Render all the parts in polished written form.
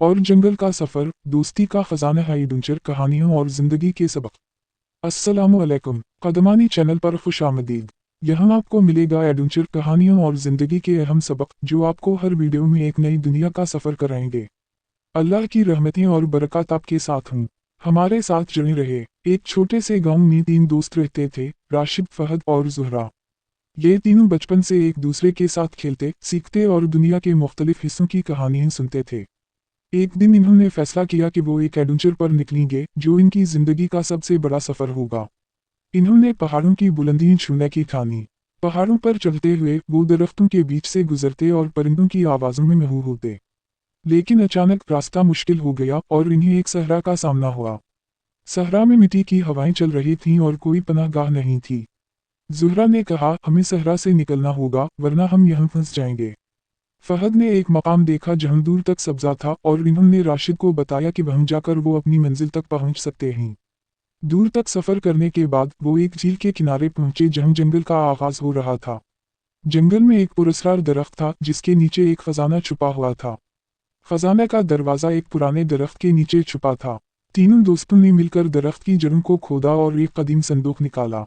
और जंगल का सफर, दोस्ती का खजाना है, एडवेंचर कहानियों और जिंदगी के सबक। अस्सलामु अलैकुम, कदमानी चैनल पर खुश आमदीद। यहाँ आपको मिलेगा एडवेंचर कहानियों और जिंदगी के अहम सबक, जो आपको हर वीडियो में एक नई दुनिया का सफर कराएंगे। अल्लाह की रहमतें और बरकत आपके साथ हों। हमारे साथ जुड़े रहे। एक छोटे से गांव में 3 दोस्त रहते थे, राशिद, फहद और जुहरा। ये तीनों बचपन से एक दूसरे के साथ खेलते, सीखते और दुनिया के मुख्तलिफ हिस्सों की कहानियां सुनते थे। एक दिन इन्होंने फैसला किया कि वो एक एडवेंचर पर निकलेंगे, जो इनकी जिंदगी का सबसे बड़ा सफर होगा। इन्होंने पहाड़ों की बुलंदियां छूने की ठानी। पहाड़ों पर चलते हुए वो दरख्तों के बीच से गुजरते और परिंदों की आवाजों में महूर होते। लेकिन अचानक रास्ता मुश्किल हो गया और इन्हें एक सहरा का सामना हुआ। सहरा में मिट्टी की हवाएं चल रही थीं और कोई पनाहगाह नहीं थी। जुहरा ने कहा, हमें सहरा से निकलना होगा, वरना हम यहाँ फंस जाएंगे। फहद ने एक मकाम देखा जहां दूर तक सब्जा था और इन्होंने राशिद को बताया कि वहां जाकर वो अपनी मंजिल तक पहुंच सकते हैं। दूर तक सफर करने के बाद वो एक झील के किनारे पहुंचे जहां जंगल का आगाज हो रहा था। जंगल में एक पुरस्कार दरख्त था जिसके नीचे एक खजाना छुपा हुआ था। खजाने का दरवाजा एक पुराने दरख्त के नीचे छुपा था। तीनों दोस्तों ने मिलकर दरख्त की जड़ों को खोदा और एक कदीम संदूक निकाला।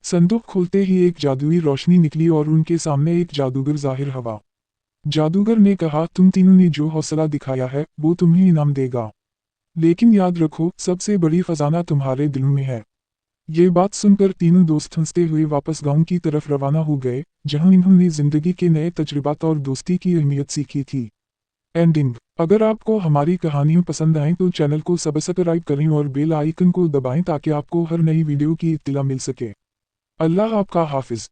संदूक खोलते ही एक जादुई रोशनी निकली और उनके सामने एक जादूगर जाहिर हुआ। जादूगर ने कहा, तुम तीनों ने जो हौसला दिखाया है वो तुम्हें इनाम देगा, लेकिन याद रखो, सबसे बड़ी खजाना तुम्हारे दिलों में है। ये बात सुनकर तीनों दोस्त हंसते हुए वापस गांव की तरफ रवाना हो गए, जहां इन्होंने जिंदगी के नए तजुर्बात और दोस्ती की अहमियत सीखी थी। एंडिंग। अगर आपको हमारी कहानियां पसंद आएं तो चैनल को सब्सक्राइब करें और बेल आइकन को दबाएं ताकि आपको हर नई वीडियो की इत्तला मिल सके। अल्लाह आपका हाफिज।